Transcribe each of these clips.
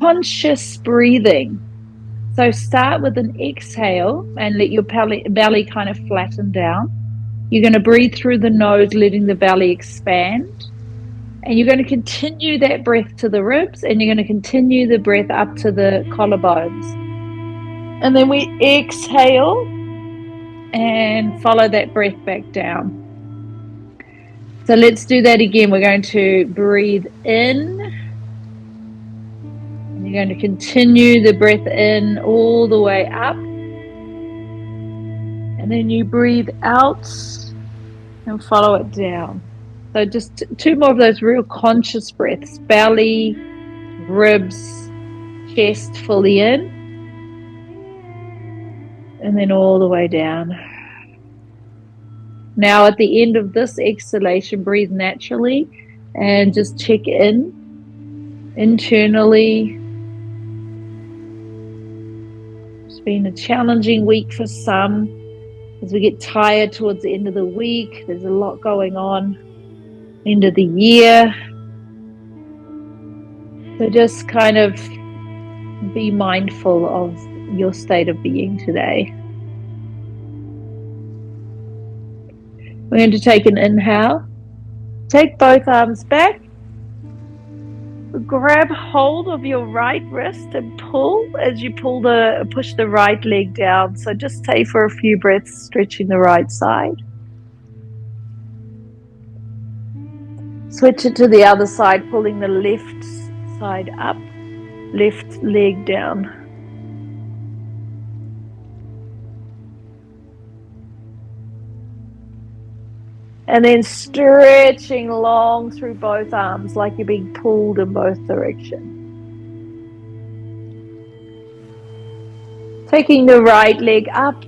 conscious breathing. So start with an exhale and let your belly kind of flatten down. You're going to breathe through the nose, letting the belly expand. And you're going to continue that breath to the ribs, and you're going to continue the breath up to the collarbones. And then we exhale and follow that breath back down. So let's do that again. We're going to breathe in. And you're going to continue the breath in all the way up. And then you breathe out and follow it down. So just two more of those real conscious breaths. Belly, ribs, chest fully in. And then all the way down. Now at the end of this exhalation, breathe naturally and just check in internally. It's been a challenging week for some. As we get tired towards the end of the week, there's a lot going on. End of the year. So just kind of be mindful of your state of being today. We're going to take an inhale. Take both arms back. Grab hold of your right wrist and pull as you push the right leg down. So just stay for a few breaths, stretching the right side. Switch it to the other side, pulling the left side up, left leg down. And then stretching long through both arms like you're being pulled in both directions. Taking the right leg up,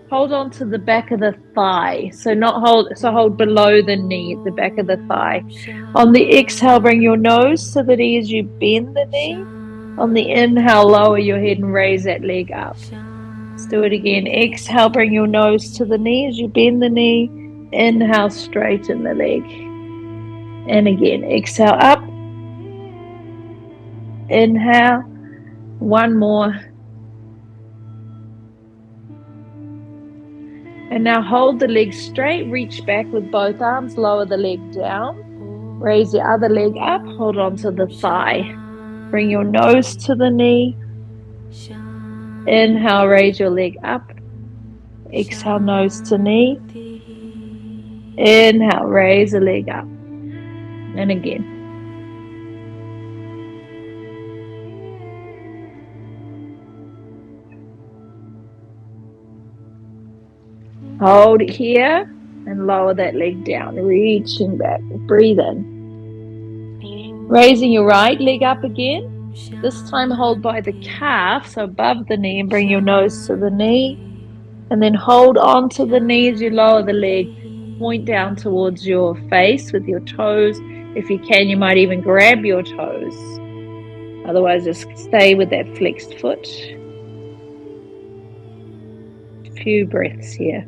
hold on to the back of the thigh. So hold below the knee at the back of the thigh. On the exhale, bring your nose to the knee as you bend the knee. On the inhale, lower your head and raise that leg up. Let's do it again. Exhale, bring your nose to the knee as you bend the knee. Inhale, straighten the leg. And again, exhale up. Inhale. One more. And now hold the leg straight. Reach back with both arms. Lower the leg down. Raise the other leg up. Hold on to the thigh. Bring your nose to the knee. Inhale, raise your leg up. Exhale, nose to knee. Inhale, raise the leg up. And again. Hold it here and lower that leg down, reaching back. Breathe in. Raising your right leg up again. This time hold by the calf, so above the knee, and bring your nose to the knee. And then hold on to the knee as you lower the leg. Point down towards your face with your toes. If you can, you might even grab your toes. Otherwise, just stay with that flexed foot. A few breaths here.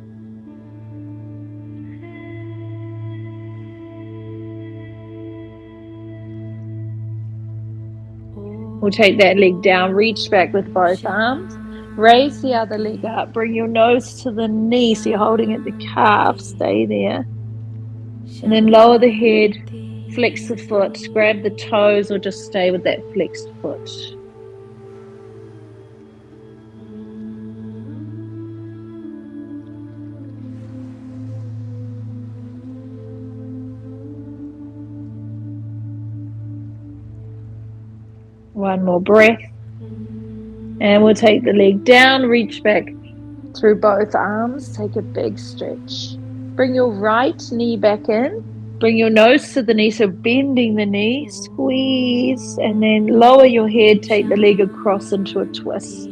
We'll take that leg down, reach back with both arms. Raise the other leg up. Bring your nose to the knee. So you're holding at the calf. Stay there. And then lower the head. Flex the foot. Grab the toes or just stay with that flexed foot. One more breath. And we'll take the leg down, reach back through both arms. Take a big stretch. Bring your right knee back in. Bring your nose to the knee, so bending the knee. Squeeze, and then lower your head. Take the leg across into a twist.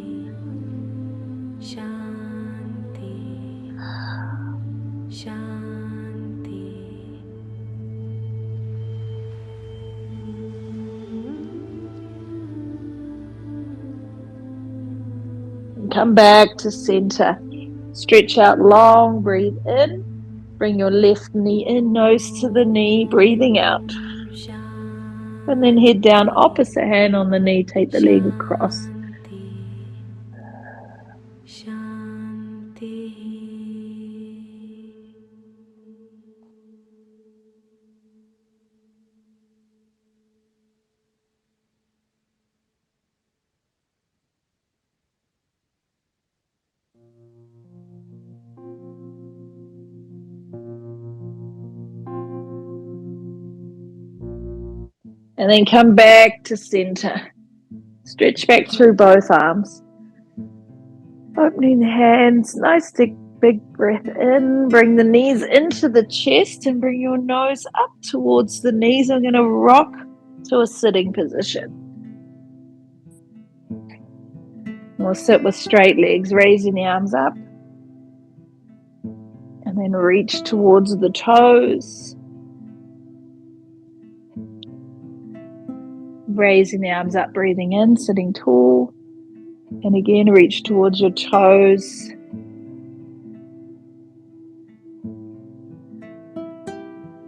Come back to center. Stretch out long, breathe in. Bring your left knee in, nose to the knee, breathing out. And then head down, opposite hand on the knee, take the leg across. And then come back to center. Stretch back through both arms. Opening the hands, nice big breath in. Bring the knees into the chest and bring your nose up towards the knees. I'm going to rock to a sitting position. We'll sit with straight legs, raising the arms up. And then reach towards the toes. Raising the arms up, breathing in, sitting tall. And again, reach towards your toes.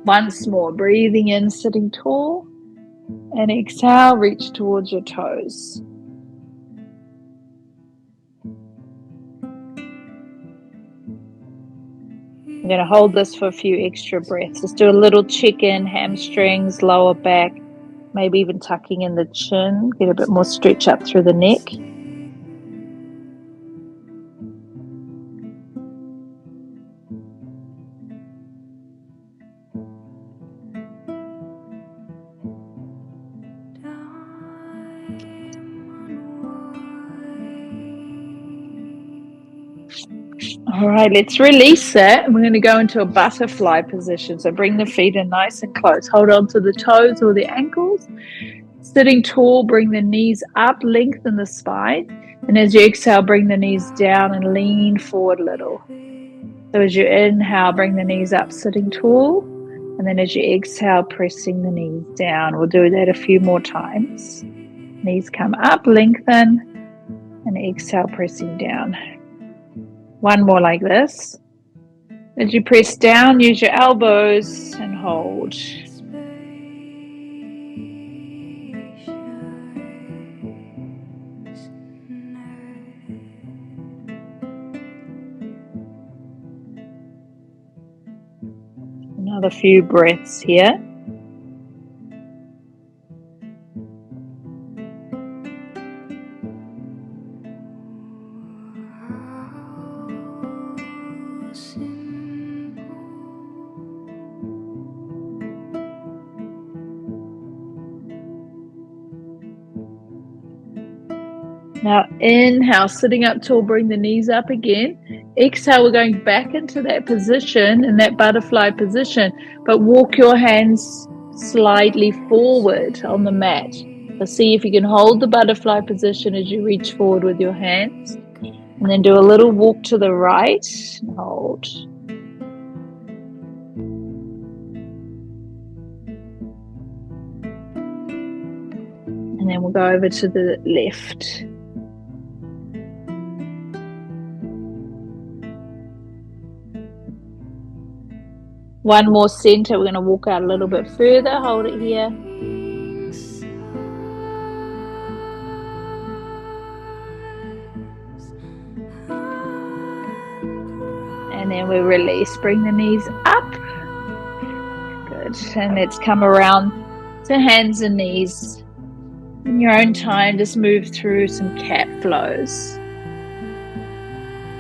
Once more, breathing in, sitting tall. And exhale, reach towards your toes. I'm going to hold this for a few extra breaths. Just do a little check-in, hamstrings, lower back, maybe even tucking in the chin. Get a bit more stretch up through the neck. All right, let's release that. And we're going to go into a butterfly position. So bring the feet in nice and close. Hold on to the toes or the ankles. Sitting tall, bring the knees up, lengthen the spine. And as you exhale, bring the knees down and lean forward a little. So as you inhale, bring the knees up, sitting tall. And then as you exhale, pressing the knees down. We'll do that a few more times. Knees come up, lengthen, and exhale, pressing down. One more like this. As you press down, use your elbows and hold. Another few breaths here. Now inhale, sitting up tall, bring the knees up again. Exhale, we're going back into that position, in that butterfly position, but walk your hands slightly forward on the mat. So see if you can hold the butterfly position as you reach forward with your hands. And then do a little walk to the right and hold. And then we'll go over to the left. One more center. We're going to walk out a little bit further. Hold it here. And then we release. Bring the knees up. Good. And let's come around to hands and knees. In your own time, just move through some cat flows.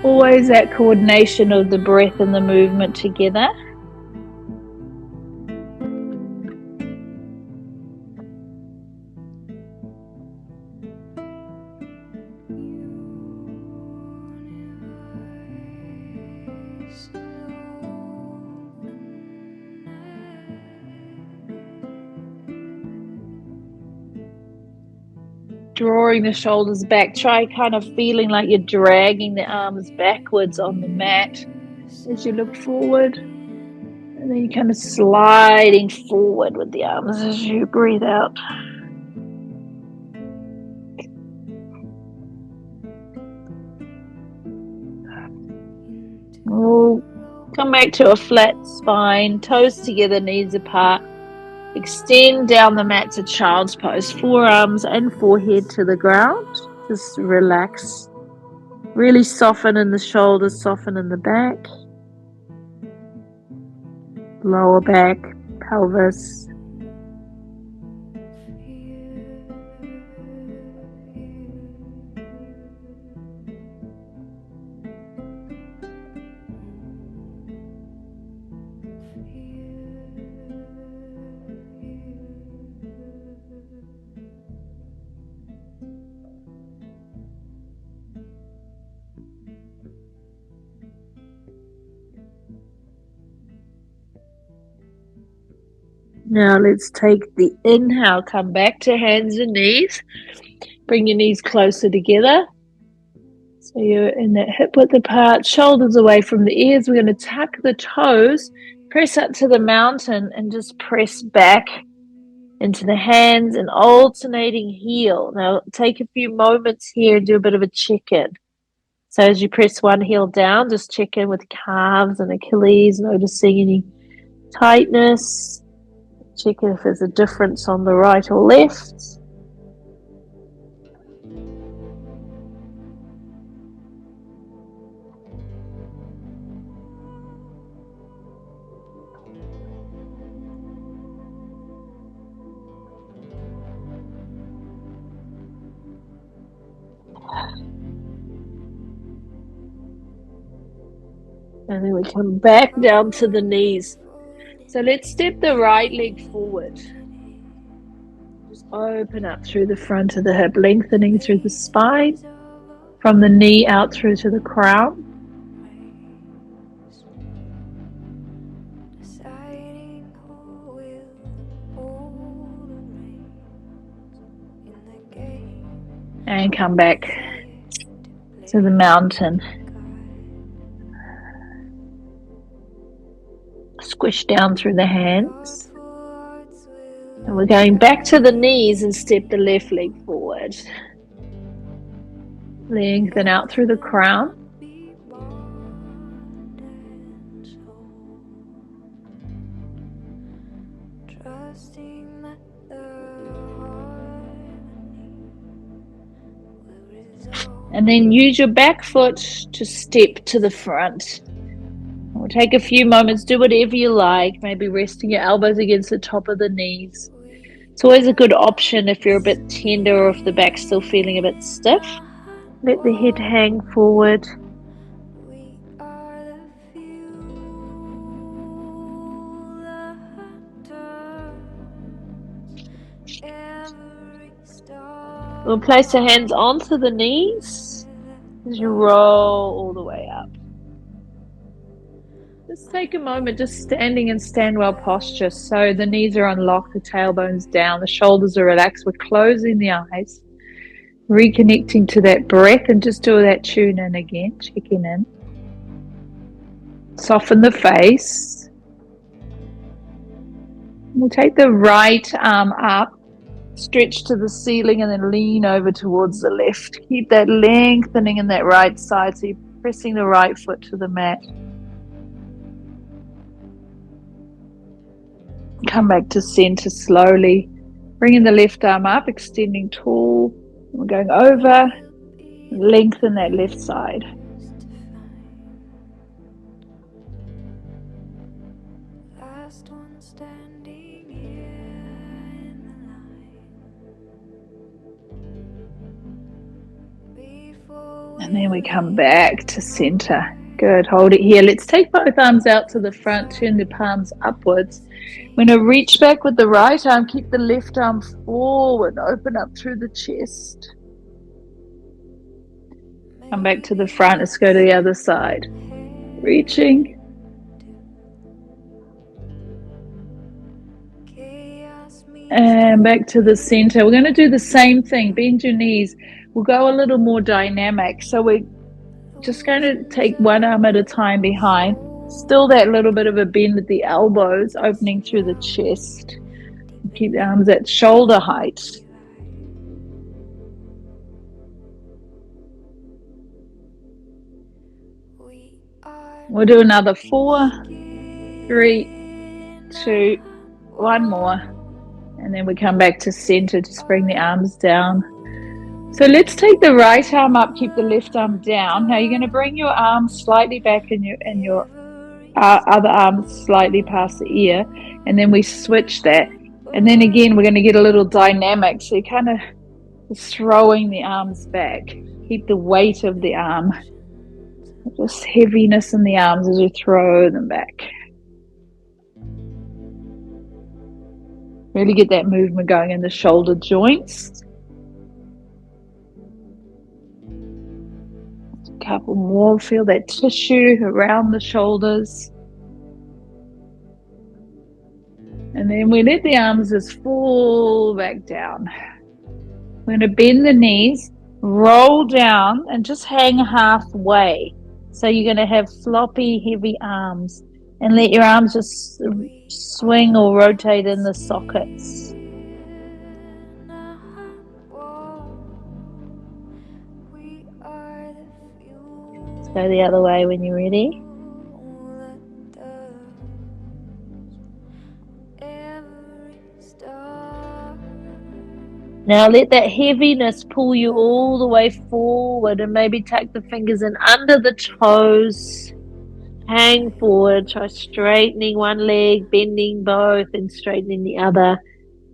Always that coordination of the breath and the movement together. Drawing the shoulders back. Try kind of feeling like you're dragging the arms backwards on the mat as you look forward. And then you're kind of sliding forward with the arms as you breathe out. We'll come back to a flat spine, toes together, knees apart. extend down the mat to child's pose. Forearms and forehead to the ground. Just relax. Really soften in the shoulders, soften in the back. Lower back, pelvis. Now let's take the inhale, come back to hands and knees. Bring your knees closer together. So you're in that hip width apart, shoulders away from the ears. We're going to tuck the toes, press up to the mountain and just press back into the hands and alternating heel. Now take a few moments here and do a bit of a check-in. So as you press one heel down, just check in with calves and Achilles, noticing any tightness. Check if there's a difference on the right or left. And then we come back down to the knees. So let's step the right leg forward. Just open up through the front of the hip, lengthening through the spine, from the knee out through to the crown. And come back to the mountain. Squish down through the hands. And we're going back to the knees and step the left leg forward. Lengthen out through the crown. And then use your back foot to step to the front. We'll take a few moments, do whatever you like, maybe resting your elbows against the top of the knees. It's always a good option if you're a bit tender or if the back's still feeling a bit stiff. Let the head hang forward. We'll place the hands onto the knees as you roll all the way up. Just take a moment, just standing in stand well posture. So the knees are unlocked, the tailbone's down, the shoulders are relaxed. We're closing the eyes, reconnecting to that breath, and just do that tune in again, checking in. Soften the face. We'll take the right arm up, stretch to the ceiling, and then lean over towards the left. Keep that lengthening in that right side, so you're pressing the right foot to the mat. Come back to center slowly, bringing the left arm up, extending tall. We're going over, lengthen that left side. And then we come back to center. Good, hold it here. Let's take both arms out to the front, turn the palms upwards. We're going to reach back with the right arm, keep the left arm forward, open up through the chest. Come back to the front, let's go to the other side. Reaching. And back to the center. We're going to do the same thing, bend your knees. We'll go a little more dynamic. So we're just going to take one arm at a time behind. Still that little bit of a bend at the elbows, opening through the chest. Keep the arms at shoulder height. We'll do another 4, 3, 2, one more. And then we come back to center, just bring the arms down. So let's take the right arm up, keep the left arm down. Now you're going to bring your arm slightly back and your other arm slightly past the ear, and then we switch that. And then again, we're going to get a little dynamic. So you're kind of throwing the arms back. Keep the weight of the arm. Just heaviness in the arms as you throw them back. Really get that movement going in the shoulder joints. A couple more. Feel that tissue around the shoulders. And then we let the arms just fall back down. We're going to bend the knees, roll down, and just hang halfway. So you're going to have floppy, heavy arms. And let your arms just swing or rotate in the sockets. Let's go the other way when you're ready. Now let that heaviness pull you all the way forward, and maybe tuck the fingers in under the toes. Hang forward, try straightening one leg, bending both, and straightening the other.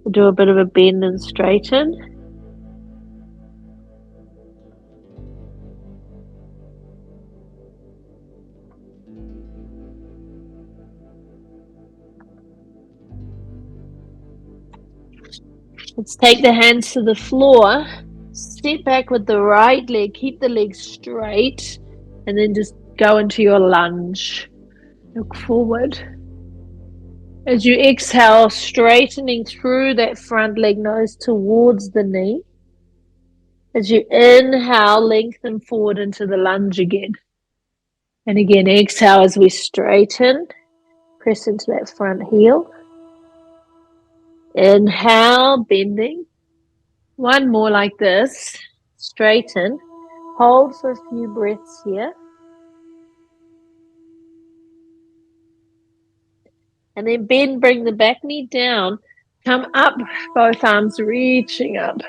We'll do a bit of a bend and straighten. Let's take the hands to the floor. Step back with the right leg, keep the leg straight, and then just go into your lunge. Look forward. As you exhale, straightening through that front leg, nose towards the knee. As you inhale, lengthen forward into the lunge again. And again, exhale as we straighten. Press into that front heel. Inhale, bending. One more like this. Straighten. Hold for a few breaths here. And then bend, bring the back knee down. Come up, both arms reaching up.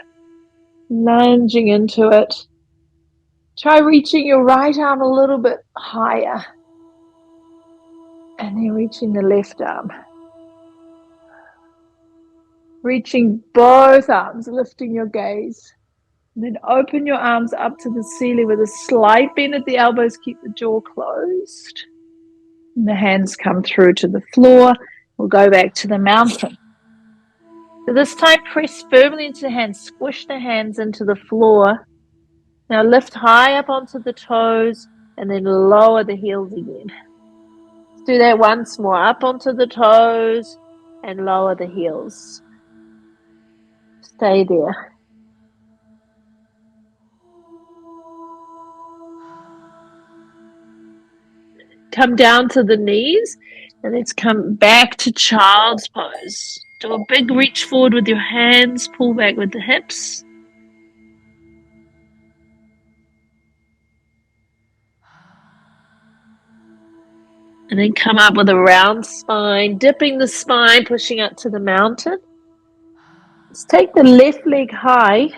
Lunging into it. Try reaching your right arm a little bit higher. And then reaching the left arm. Reaching both arms, lifting your gaze. And then open your arms up to the ceiling with a slight bend at the elbows. Keep the jaw closed. And the hands come through to the floor. We'll go back to the mountain. So this time, press firmly into the hands. Squish the hands into the floor. Now lift high up onto the toes and then lower the heels again. Let's do that once more. Up onto the toes and lower the heels. Stay there. Come down to the knees and let's come back to child's pose. Do a big reach forward with your hands, pull back with the hips. And then come up with a round spine, dipping the spine, pushing up to the mountain. Let's take the left leg high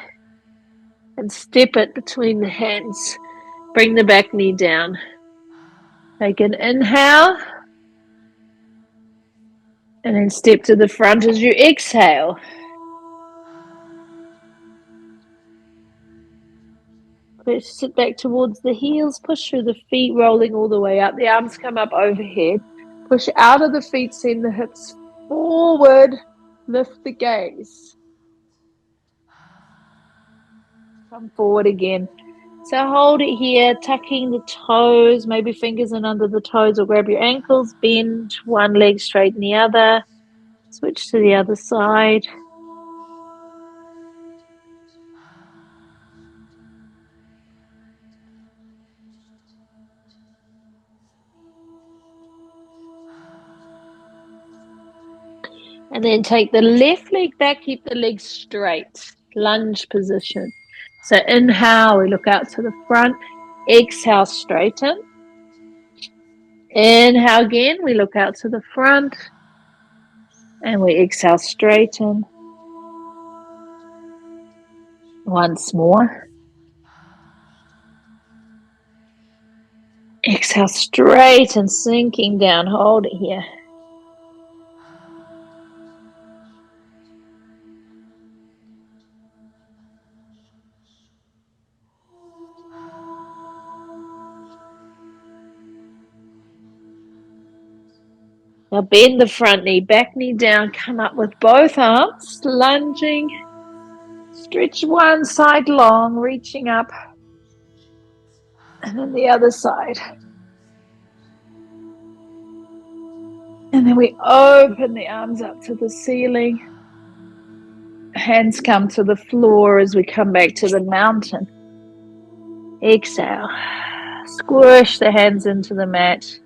and step it between the hands. Bring the back knee down. Take an inhale. And then step to the front as you exhale. Let's sit back towards the heels. Push through the feet, rolling all the way up. The arms come up overhead. Push out of the feet, send the hips forward. Lift the gaze. Come forward again. So hold it here, tucking the toes, maybe fingers in under the toes, or grab your ankles, bend one leg, straighten the other, switch to the other side. And then take the left leg back, keep the legs straight, lunge position. So inhale, we look out to the front. Exhale, straighten. Inhale again, we look out to the front. And we exhale, straighten. Once more. Exhale straight and sinking down. Hold it here. Now bend the front knee, back knee down, come up with both arms, lunging. Stretch one side long, reaching up. And then the other side. And then we open the arms up to the ceiling. Hands come to the floor as we come back to the mountain. Exhale. Squish the hands into the mat.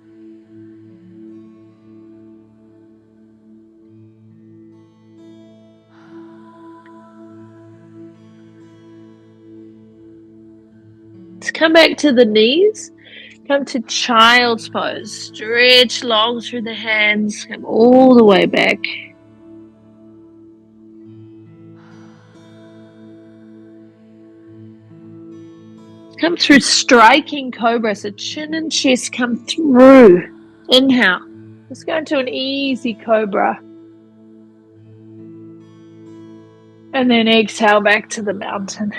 Let's come back to the knees. Come to child's pose. Stretch long through the hands. Come all the way back. Come through striking cobra. So chin and chest come through. Inhale. Let's go into an easy cobra. And then exhale back to the mountain.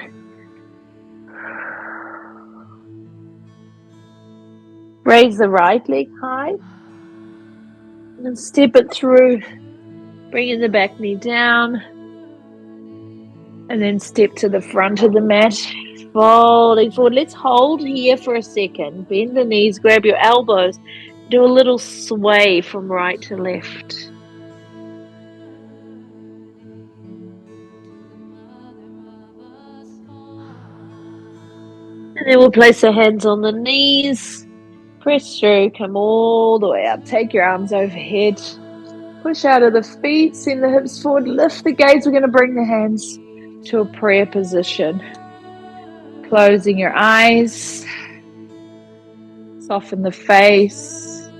Raise the right leg high. And then step it through. Bringing the back knee down. And then step to the front of the mat. Folding forward. Let's hold here for a second. Bend the knees, grab your elbows. Do a little sway from right to left. And then we'll place the hands on the knees. Press through, come all the way up. Take your arms overhead. Push out of the feet, send the hips forward, lift the gaze. We're going to bring the hands to a prayer position. Closing your eyes. Soften the face.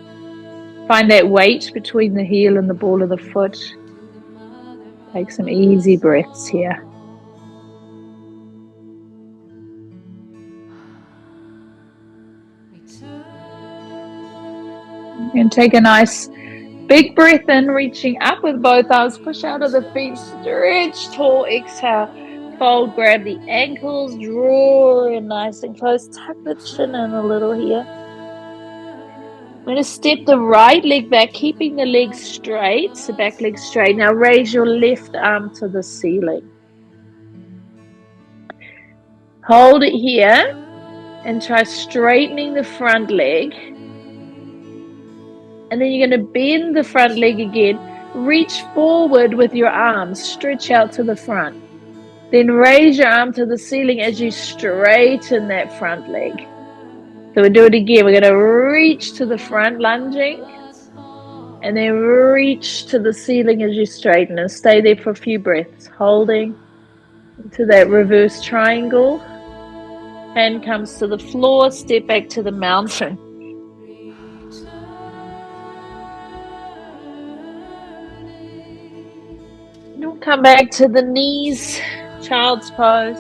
Find that weight between the heel and the ball of the foot. Take some easy breaths here. And take a nice big breath in, reaching up with both arms. Push out of the feet, stretch tall, exhale. Fold, grab the ankles, draw in nice and close. Tuck the chin in a little here. I'm going to step the right leg back, keeping the leg straight, the back leg straight. Now raise your left arm to the ceiling. Hold it here and try straightening the front leg. And then you're going to bend the front leg again. Reach forward with your arms. Stretch out to the front. Then raise your arm to the ceiling as you straighten that front leg. So we'll do it again. We're going to reach to the front, lunging. And then reach to the ceiling as you straighten. And stay there for a few breaths. Holding to that reverse triangle. Hand comes to the floor. Step back to the mountain. We'll come back to the knees, child's pose.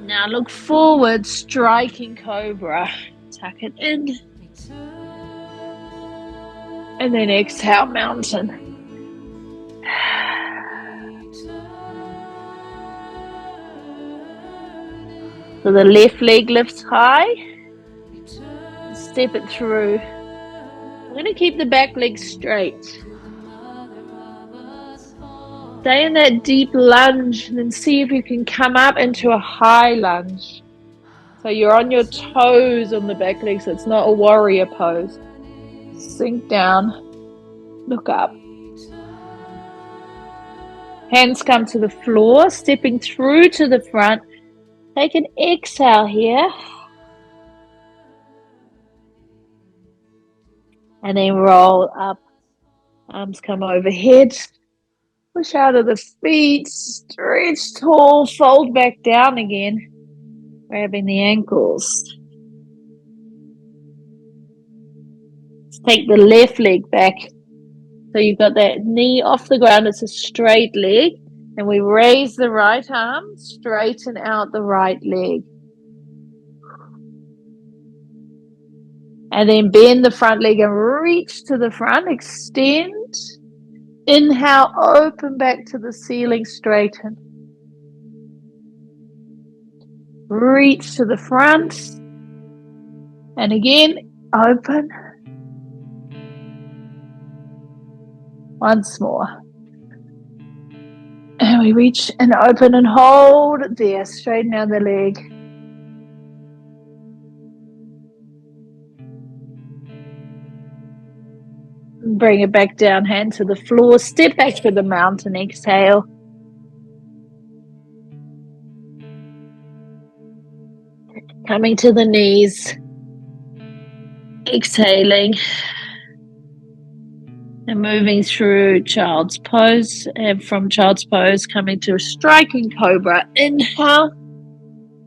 Now look forward, striking cobra. Tuck it in. And then exhale, mountain. So the left leg lifts high. Step it through. I'm going to keep the back leg straight. Stay in that deep lunge and then see if you can come up into a high lunge. So you're on your toes on the back leg, so it's not a warrior pose. Sink down, look up. Hands come to the floor, stepping through to the front. Take an exhale here. And then roll up. Arms come overhead. Push out of the feet. Stretch tall. Fold back down again. Grabbing the ankles. Let's take the left leg back. So you've got that knee off the ground. It's a straight leg. And we raise the right arm, straighten out the right leg. And then bend the front leg and reach to the front, extend. Inhale, open back to the ceiling, straighten. Reach to the front. And again, open. Once more. And we reach and open and hold there. Straighten out the leg. Bring it back down, hand to the floor. Step back to the mountain. Exhale. Coming to the knees. Exhaling. And moving through child's pose. And from child's pose, coming to a striking cobra. Inhale.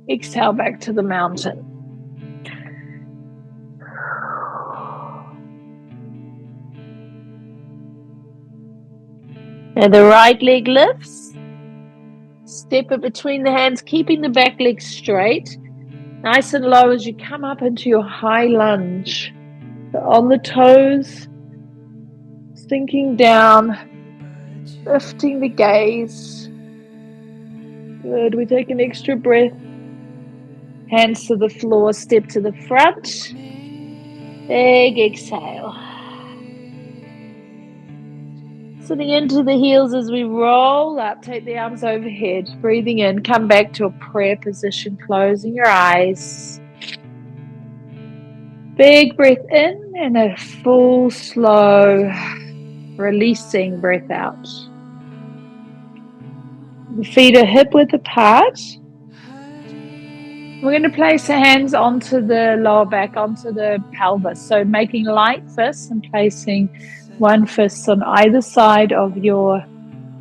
Exhale back to the mountain. And the right leg lifts. Step it between the hands, keeping the back leg straight. Nice and low as you come up into your high lunge. So on the toes, sinking down, lifting the gaze. Good, we take an extra breath. Hands to the floor, step to the front. Big exhale. Sitting into the heels as we roll up, take the arms overhead, breathing in, come back to a prayer position, closing your eyes. Big breath in and a full, slow, releasing breath out. The feet are hip-width apart. We're going to place the hands onto the lower back, onto the pelvis. So making light fists and placing one fist on either side of your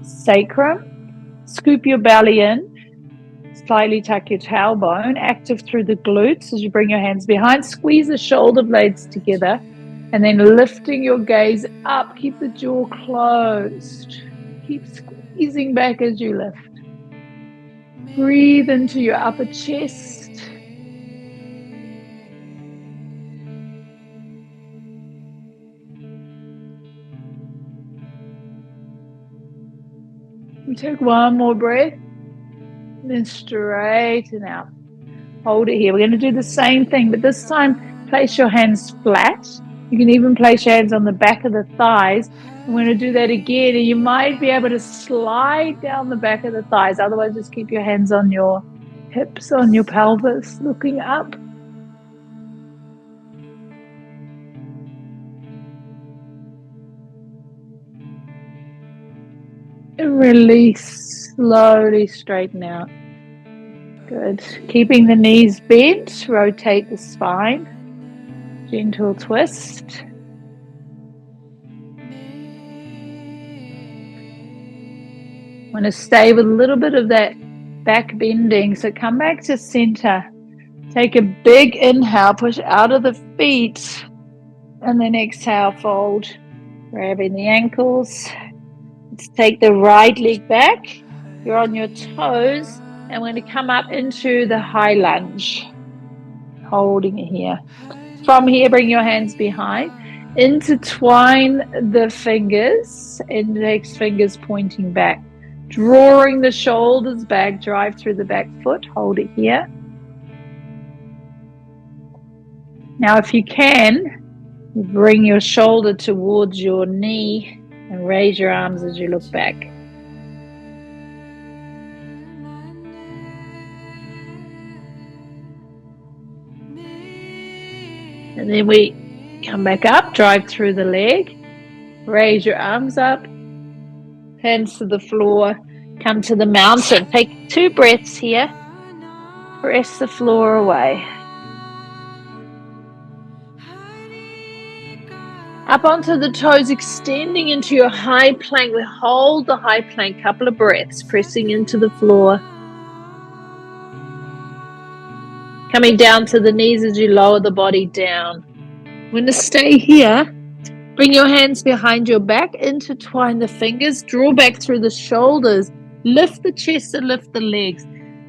sacrum. Scoop your belly in. Slightly tuck your tailbone. Active through the glutes as you bring your hands behind. Squeeze the shoulder blades together. And then lifting your gaze up. Keep the jaw closed. Keep squeezing back as you lift. Breathe into your upper chest. We take one more breath. And then straighten out. Hold it here. We're going to do the same thing, but this time place your hands flat. You can even place your hands on the back of the thighs. I'm going to do that again, and you might be able to slide down the back of the thighs. Otherwise, just keep your hands on your hips, on your pelvis, looking up. And release, slowly straighten out. Good. Keeping the knees bent, rotate the spine. Gentle twist. I'm going to stay with a little bit of that back bending. So come back to center. Take a big inhale, push out of the feet. And then exhale, fold. Grabbing the ankles. Let's take the right leg back. You're on your toes. And we're going to come up into the high lunge. Holding it here. From here, bring your hands behind. Intertwine the fingers. Index fingers pointing back. Drawing the shoulders back. Drive through the back foot. Hold it here. Now, if you can, bring your shoulder towards your knee and raise your arms as you look back. And then we come back up, drive through the leg, raise your arms up, hands to the floor, come to the mountain. Take 2 breaths here, press the floor away. Up onto the toes, extending into your high plank. We hold the high plank, couple of breaths, pressing into the floor. Coming down to the knees as you lower the body down. I'm going to stay here. Bring your hands behind your back, intertwine the fingers, draw back through the shoulders, lift the chest and lift the legs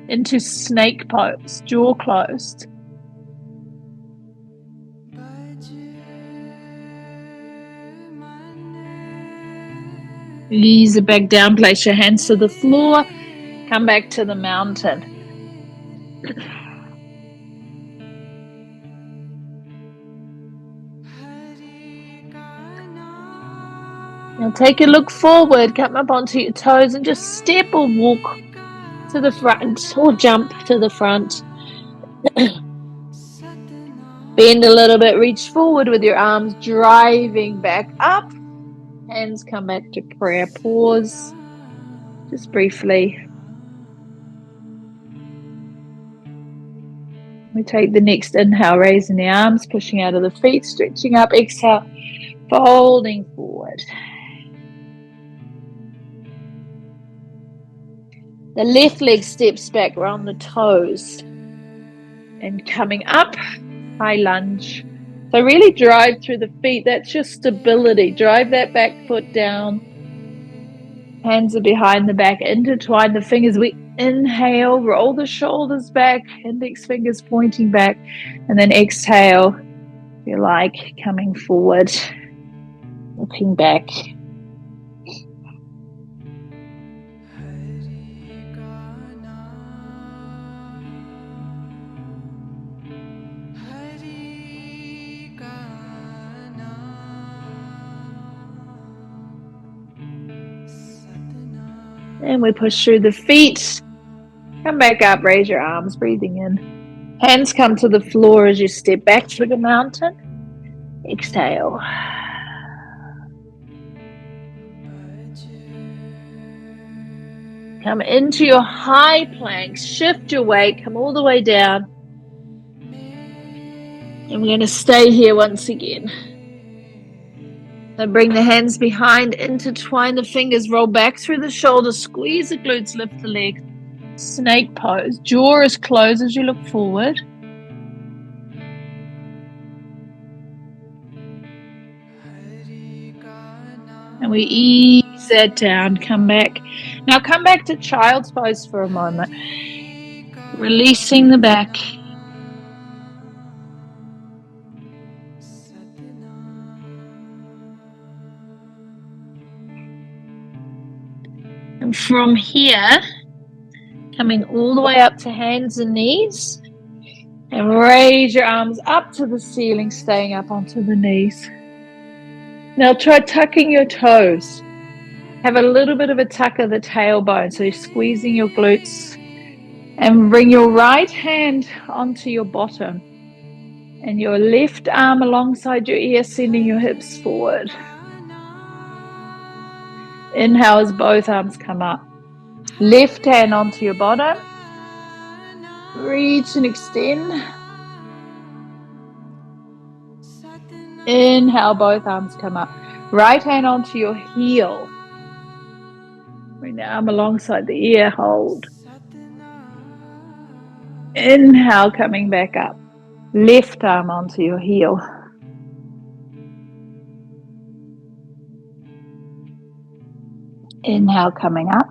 into snake pose, jaw closed. Ease it back down, place your hands to the floor, come back to the mountain. Now take a look forward, come up onto your toes and just step or walk to the front or jump to the front. Bend a little bit, reach forward with your arms driving back up. Hands come back to prayer. Pause just briefly. We take the next inhale, raising the arms, pushing out of the feet, stretching up. Exhale, folding forward. The left leg steps back around the toes and coming up, high lunge. So really drive through the feet. That's your stability. Drive that back foot down. Hands are behind the back. Intertwine the fingers. We inhale, roll the shoulders back, index fingers pointing back, and then exhale, if you like, coming forward, looking back. And we push through the feet. Come back up, raise your arms, breathing in. Hands come to the floor as you step back through the mountain. Exhale. Come into your high plank. Shift your weight. Come all the way down. And we're going to stay here once again. So bring the hands behind, intertwine the fingers, roll back through the shoulders, squeeze the glutes, lift the legs. Snake pose. Jaw is closed as you look forward. And we ease that down, come back. Now come back to child's pose for a moment. Releasing the back. And from here, coming all the way up to hands and knees. And raise your arms up to the ceiling, staying up onto the knees. Now try tucking your toes. Have a little bit of a tuck of the tailbone, so you're squeezing your glutes. And bring your right hand onto your bottom. And your left arm alongside your ear, sending your hips forward. Inhale as both arms come up. Left hand onto your bottom. Reach and extend. Inhale, both arms come up. Right hand onto your heel. Bring the arm alongside the ear, hold. Inhale, coming back up. Left arm onto your heel. Inhale, coming up.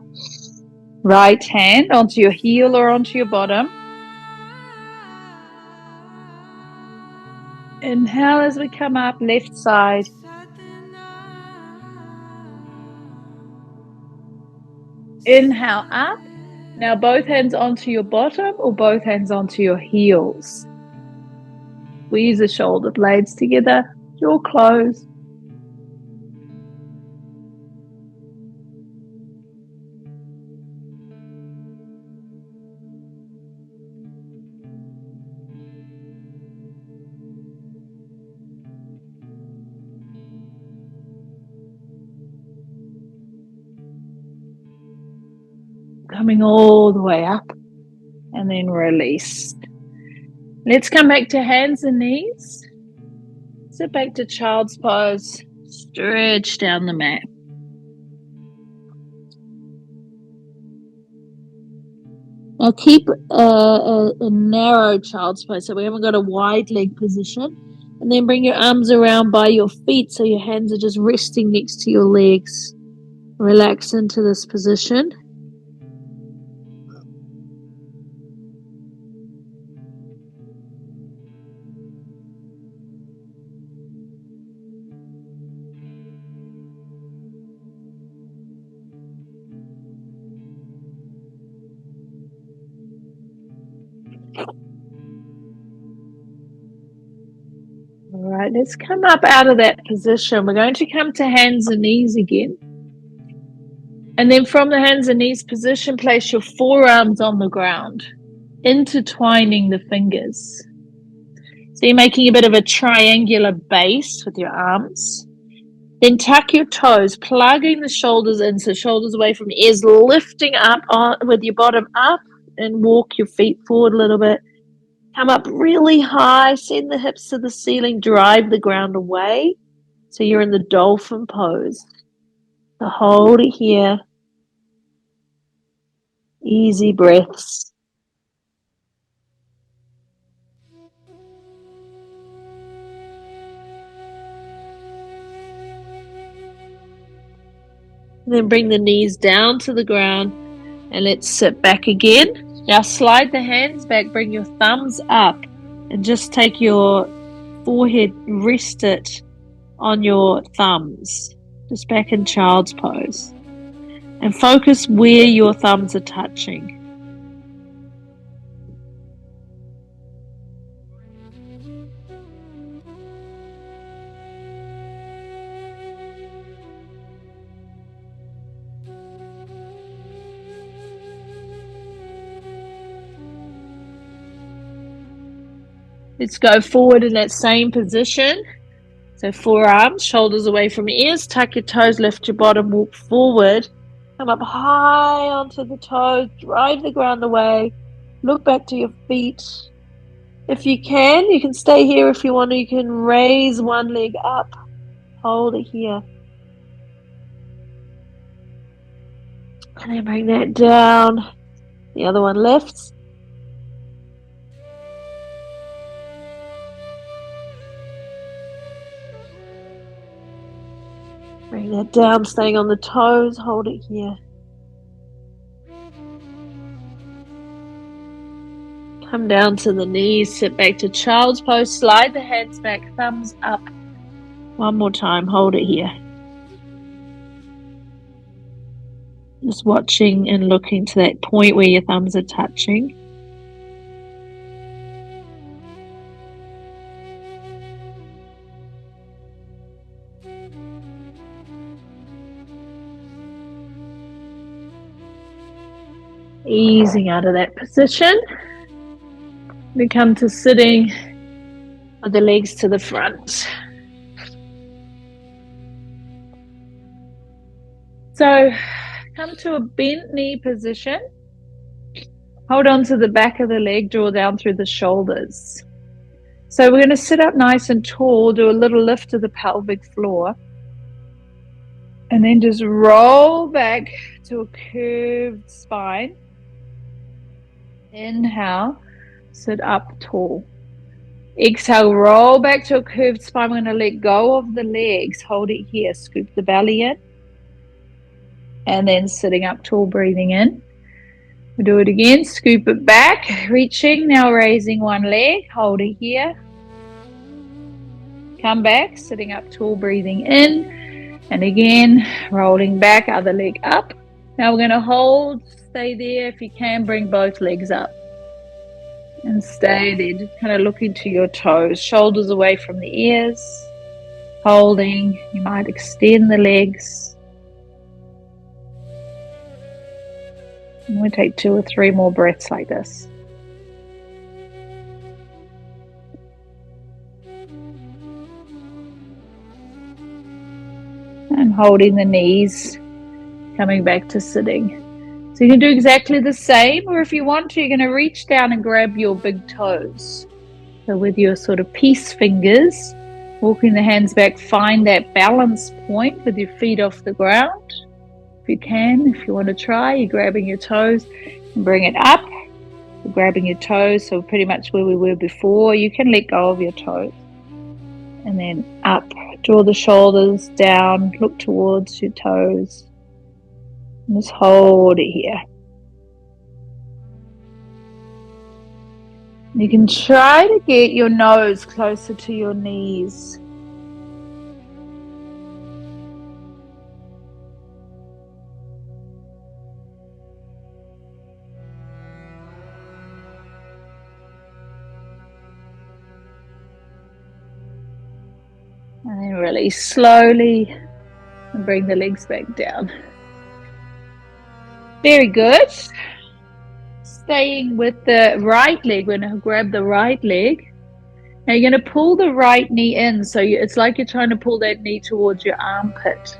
Right hand onto your heel or onto your bottom. Inhale as we come up, left side. Inhale up. Now both hands onto your bottom or both hands onto your heels. Squeeze the shoulder blades together, jaw closed. Coming all the way up and then release. Let's come back to hands and knees. Sit back to child's pose. Stretch down the mat. Now keep a narrow child's pose, so we haven't got a wide leg position. And then bring your arms around by your feet so your hands are just resting next to your legs. Relax into this position. All right, let's come up out of that position. We're going to come to hands and knees again. And then from the hands and knees position, place your forearms on the ground, intertwining the fingers. So you're making a bit of a triangular base with your arms. Then tuck your toes, plugging the shoulders in, so shoulders away from the ears, lifting up with your bottom up, and walk your feet forward a little bit. Come up really high, send the hips to the ceiling, drive the ground away. So you're in the dolphin pose. So hold it here. Easy breaths. And then bring the knees down to the ground and let's sit back again. Now slide the hands back, bring your thumbs up and just take your forehead, rest it on your thumbs, just back in child's pose. And focus where your thumbs are touching. Let's go forward in that same position. So forearms, shoulders away from ears, tuck your toes, lift your bottom, walk forward. Come up high onto the toes, drive the ground away, look back to your feet. If you can stay here. If you want to, you can raise one leg up, hold it here. And then bring that down, the other one lifts. Bring that down, staying on the toes, hold it here. Come down to the knees, sit back to child's pose, slide the hands back, thumbs up. One more time, hold it here. Just watching and looking to that point where your thumbs are touching. Easing out of that position. We come to sitting with the legs to the front. So come to a bent knee position. Hold on to the back of the leg, draw down through the shoulders. So we're going to sit up nice and tall, do a little lift to the pelvic floor. And then just roll back to a curved spine. Inhale, sit up tall. Exhale, roll back to a curved spine. We're going to let go of the legs. Hold it here. Scoop the belly in. And then sitting up tall, breathing in. We'll do it again. Scoop it back. Reaching. Now raising one leg. Hold it here. Come back. Sitting up tall, breathing in. And again, rolling back. Other leg up. Now we're going to hold. Stay there. If you can, bring both legs up. And stay there. Just kind of looking to your toes. Shoulders away from the ears. Holding. You might extend the legs. And we'll take 2 or 3 more breaths like this. And holding the knees, coming back to sitting. So you can do exactly the same, or if you want to, you're going to reach down and grab your big toes. So with your sort of peace fingers, walking the hands back, find that balance point with your feet off the ground. If you can, if you want to try, you're grabbing your toes and bring it up. You're grabbing your toes, so pretty much where we were before. You can let go of your toes. And then up, draw the shoulders down, look towards your toes. And just hold it here. You can try to get your nose closer to your knees. And then release slowly and bring the legs back down. Very good. Staying with the right leg, we're going to grab the right leg. Now you're going to pull the right knee in, so it's like you're trying to pull that knee towards your armpit.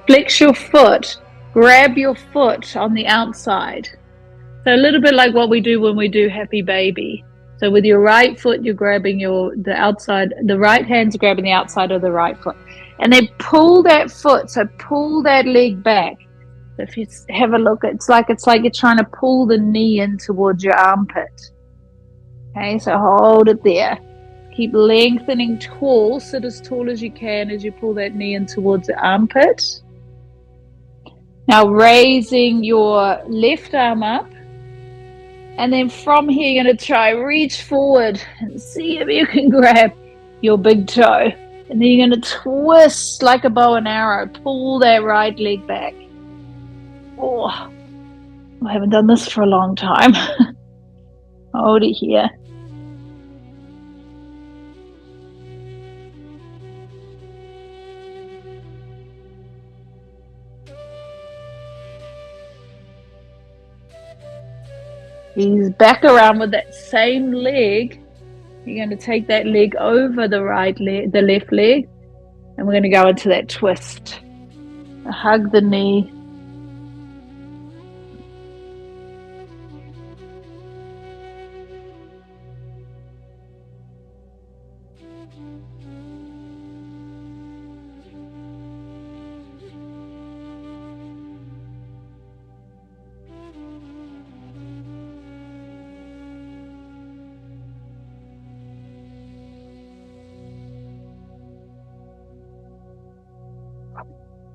Flex your foot, grab your foot on the outside. So a little bit like what we do when we do Happy Baby. So with your right foot, you're grabbing the outside, the right hand's grabbing the outside of the right foot. And then pull that foot, so pull that leg back. So if you have a look, it's like you're trying to pull the knee in towards your armpit. Okay, so hold it there. Keep lengthening tall, sit as tall as you can as you pull that knee in towards the armpit. Now raising your left arm up. And then from here, you're going to try reach forward and see if you can grab your big toe. And then you're going to twist like a bow and arrow. Pull that right leg back. Oh, I haven't done this for a long time. Hold it here. Ease back around with that same leg. You're going to take that leg over the left leg, and we're going to go into that twist. Hug the knee.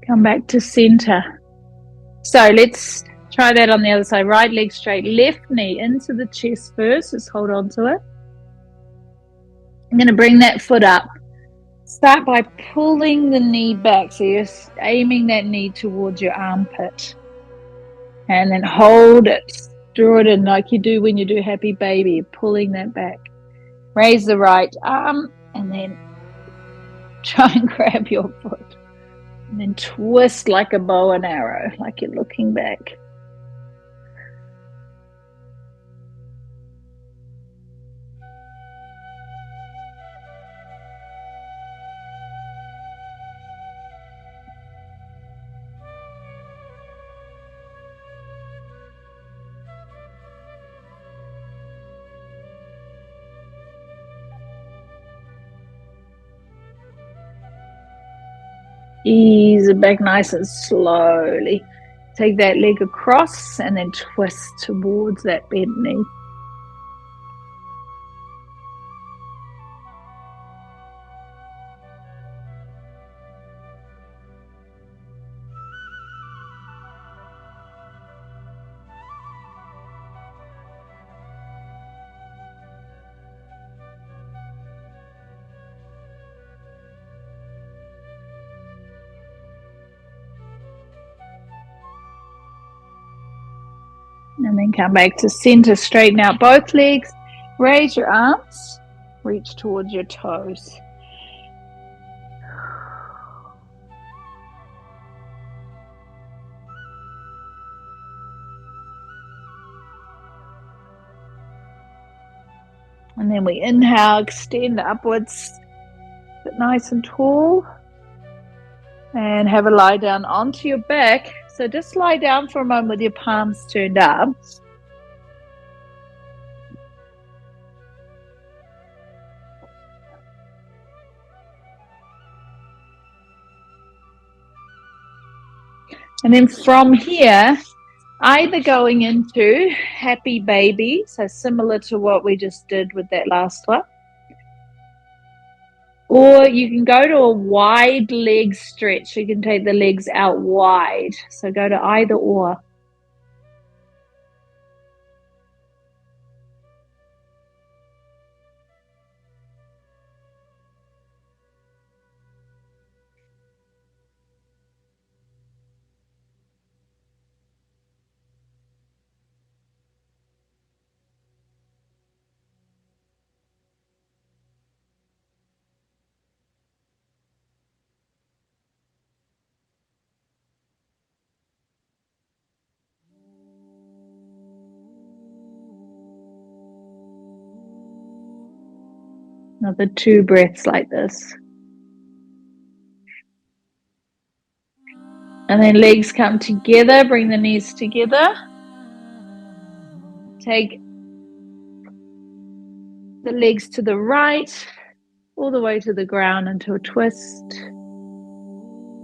Come back to center. So let's try that on the other side. Right leg straight, left knee into the chest first. Just hold on to it. I'm going to bring that foot up. Start by pulling the knee back. So you're aiming that knee towards your armpit. And then hold it. Draw it in like you do when you do Happy Baby. Pulling that back. Raise the right arm and then try and grab your foot. And then twist like a bow and arrow, like you're looking back. Ease it back nice and slowly. Take that leg across and then twist towards that bent knee. And then come back to center, straighten out both legs, raise your arms, reach towards your toes. And then we inhale, extend upwards, sit nice and tall. And have a lie down onto your back. So just lie down for a moment with your palms turned up. And then from here, either going into Happy Baby, so similar to what we just did with that last one, Or you can go to a wide leg stretch. You can take the legs out wide. So go to either or. Another 2 breaths like this. And then legs come together, bring the knees together. Take the legs to the right, all the way to the ground into a twist.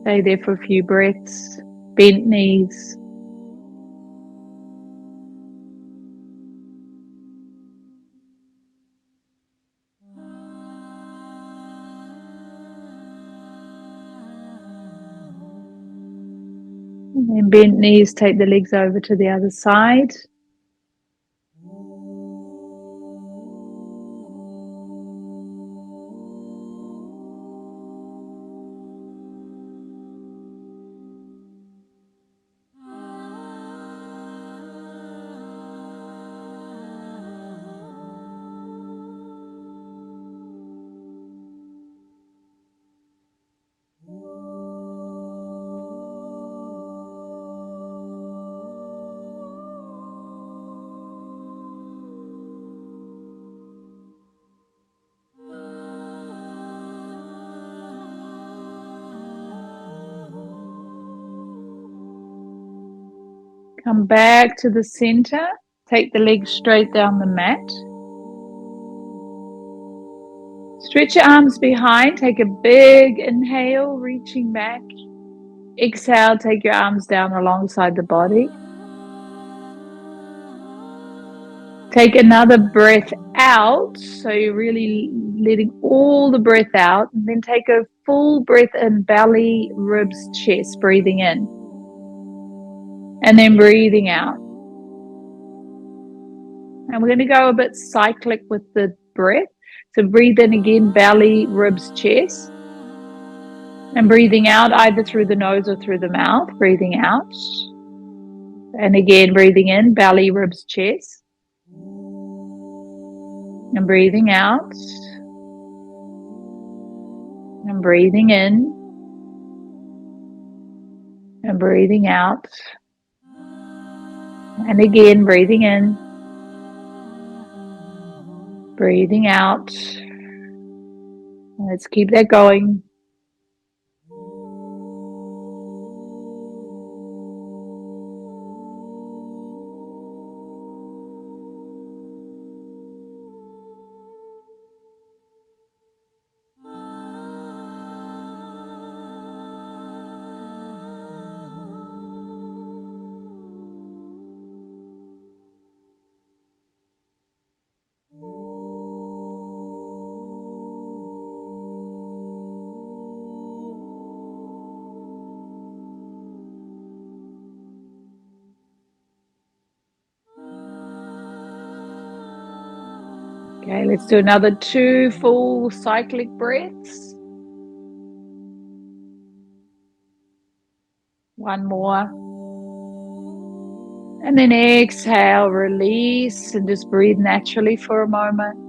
Stay there for a few breaths. Bent knees. And then bent knees, take the legs over to the other side. Come back to the center. Take the legs straight down the mat. Stretch your arms behind. Take a big inhale, reaching back. Exhale, take your arms down alongside the body. Take another breath out. So you're really letting all the breath out. And then take a full breath in, belly, ribs, chest, breathing in. And then breathing out. And we're going to go a bit cyclic with the breath. So breathe in again, belly, ribs, chest. And breathing out either through the nose or through the mouth. Breathing out. And again, breathing in, belly, ribs, chest. And breathing out. And breathing in. And breathing out. And again, breathing in. Breathing out. Let's keep that going. Okay, let's do another 2 full cyclic breaths. One more. And then exhale, release, and just breathe naturally for a moment.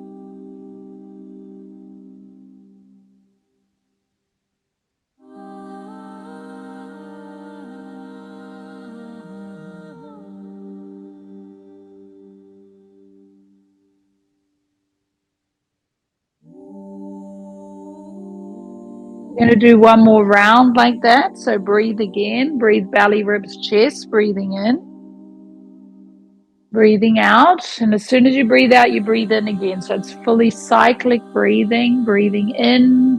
We're going to do one more round like that. So breathe again. Breathe belly, ribs, chest. Breathing in. Breathing out. And as soon as you breathe out, you breathe in again. So it's fully cyclic breathing. Breathing in.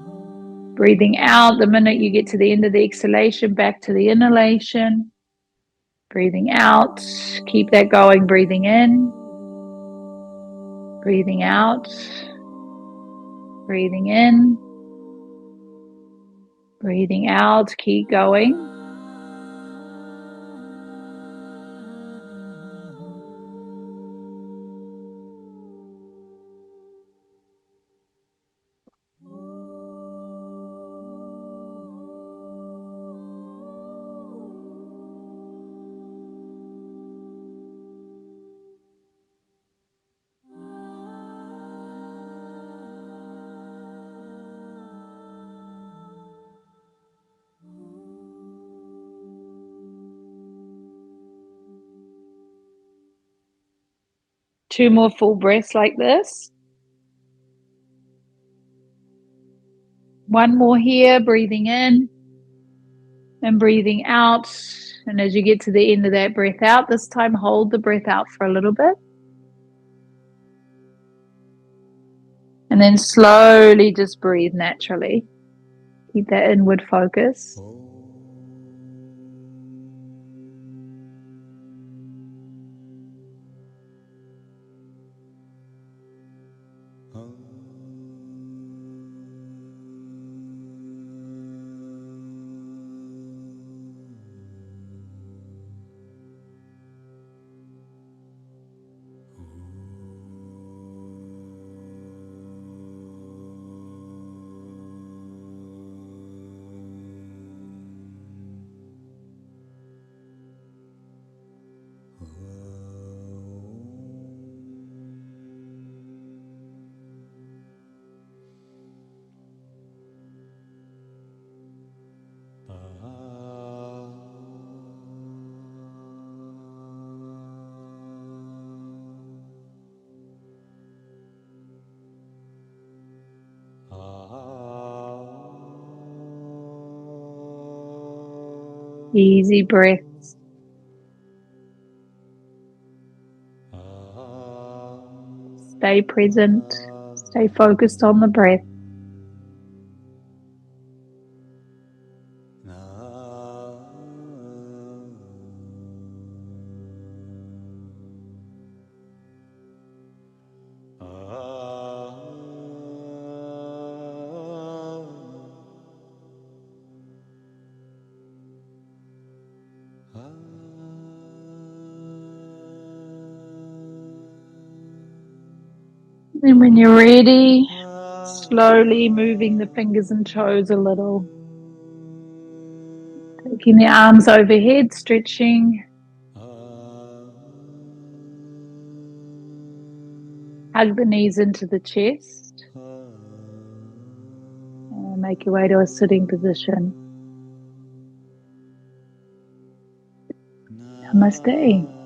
Breathing out. The minute you get to the end of the exhalation, back to the inhalation. Breathing out. Keep that going. Breathing in. Breathing out. Breathing in. Breathing out, keep going. Two more full breaths like this. One more here, breathing in and breathing out. And as you get to the end of that breath out, this time hold the breath out for a little bit. And then slowly just breathe naturally. Keep that inward focus. Easy breaths. Stay present. Stay focused on the breath. And when you're ready, slowly moving the fingers and toes a little. Taking the arms overhead, stretching. Hug the knees into the chest. And make your way to a sitting position. Namaste.